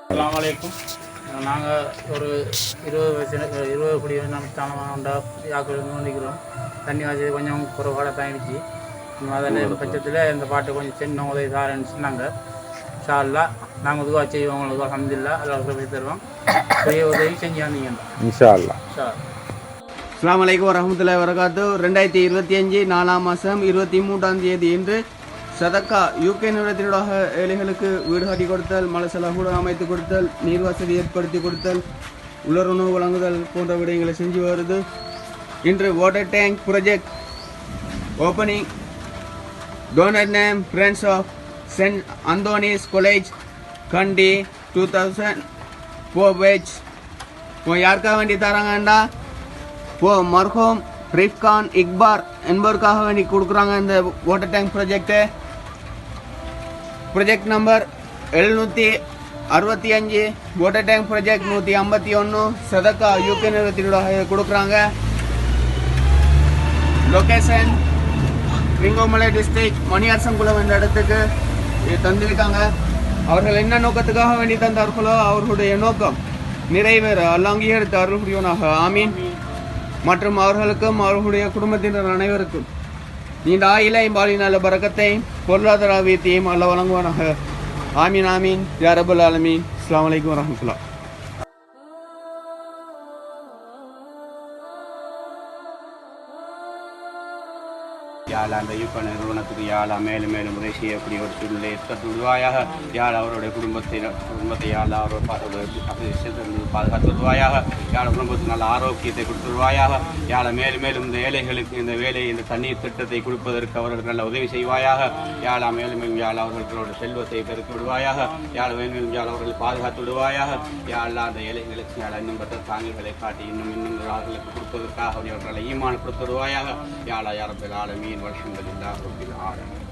அஸ்ஸலாமு அலைக்கும். நாங்கள் ஒரு 20 கோடி தானமாக யாக்கள் நோண்டிக்கிறோம். தண்ணி வசதி கொஞ்சம் குறைபாடாக தான் இருந்துச்சு. அதில் பட்சத்தில் இந்த பாட்டு கொஞ்சம் சின்ன உதவி தாரேன்னு சொன்னாங்க. இன்ஷா நாங்கள் இதுவாக செய்வோம். உங்களுக்கு அல்ஹம்துலில்லாஹ் அல்லாஹ் சொல்லி தருவோம். பெரிய உதவி செஞ்சு வந்தீங்க இன்ஷா அல்லாஹ். அஸ்ஸலாமு அலைக்கும் வரஹ்மத்துல்லாஹி வபரகாத்துஹு. 2025 4ஆம் மாதம் 23ஆம் தேதி இன்று சதக்கா யூகே நிறுவனத்தினூடாக ஏழைகளுக்கு வீடு கட்டி கொடுத்தல், மலசலாகூட அமைத்து கொடுத்தல், நீர் வசதி ஏற்படுத்தி கொடுத்தல், உலருணவு வழங்குதல் போன்ற விடயங்களை செஞ்சு வருது. இன்று water tank project opening. Donor name friends of Saint Anthony's college Kandy 2004 batch. இப்போ யாருக்காக வேண்டி தராங்கண்டா இப்போ மர்ஹூம் ரிஃப்கான் இக்பார் என்பவருக்காக வேண்டி கொடுக்குறாங்க இந்த water tank project. Project number 765 water tank project 151 சதக்கா யூகே நிறுவனத்தினூடாக கொடுக்குறாங்க. லொக்கேஷன் ரிங்கோமலை டிஸ்ட்ரிக்ட் மணியார்சங்குளம் என்ற இடத்துக்கு தந்திருக்காங்க. அவர்கள் என்ன நோக்கத்துக்காக வேண்டி தந்தார்களோ அவர்களுடைய நோக்கம் நிறைவேற அல்லாஹ் அங்கீகரித்து அருள் புரிவனாக. ஆமீன். மற்றும் அவர்களுக்கும் அவர்களுடைய குடும்பத்தினர் அனைவருக்கும் நீண்ட ஆயிலையும் பாலினால பரக்கத்தை பொருளாதார வீத்தையும் அல்லாஹ் வழங்குவானாக. ஆமீன் ஆமீன் யா ரப்பல் ஆலமீன். அஸ்ஸலாமு அலைக்கும் வரஹ்மத்துல்லாஹ். யாழ் அந்த யூக நிறுவனத்துக்கு யாழ் மேலும் மேலும் உதவி செய்யக்கூடிய ஒரு சூழ்நிலை ஏற்பட்டுள்வாயாக. யாழ் அவருடைய குடும்பத்தை யாழ் அவர் பாதுகாத்துள்வாயாக. யாழ் குடும்பத்துக்கு நல்ல ஆரோக்கியத்தை கொடுத்துள்வாயாக. யாழ் மேலும் மேலும் இந்த ஏழைகளுக்கு இந்த வேலை இந்த தண்ணீர் திட்டத்தை கொடுப்பதற்கு அவர்களுக்கு நல்ல உதவி செய்வாயாக. யாழ் மேலும் மேலும் யாழ் அவர்களோட செல்வத்தை பெருக்கி விடுவாயாக. யாழ் மேலும் யாழ் அவர்களை பாதுகாத்து விடுவாயாக. யாழ் அந்த ஏழைகளுக்கு யாழ் இன்னும் பெற்ற தாங்கல்களை காட்டி இன்னும் அவர்களுக்கு கொடுப்பதற்காக அவர்களை ஈமான் கொடுத்து விடுவாயாக. யாழ் யாரப்பில் ஆலமீன். والحمد لله رب العالمين.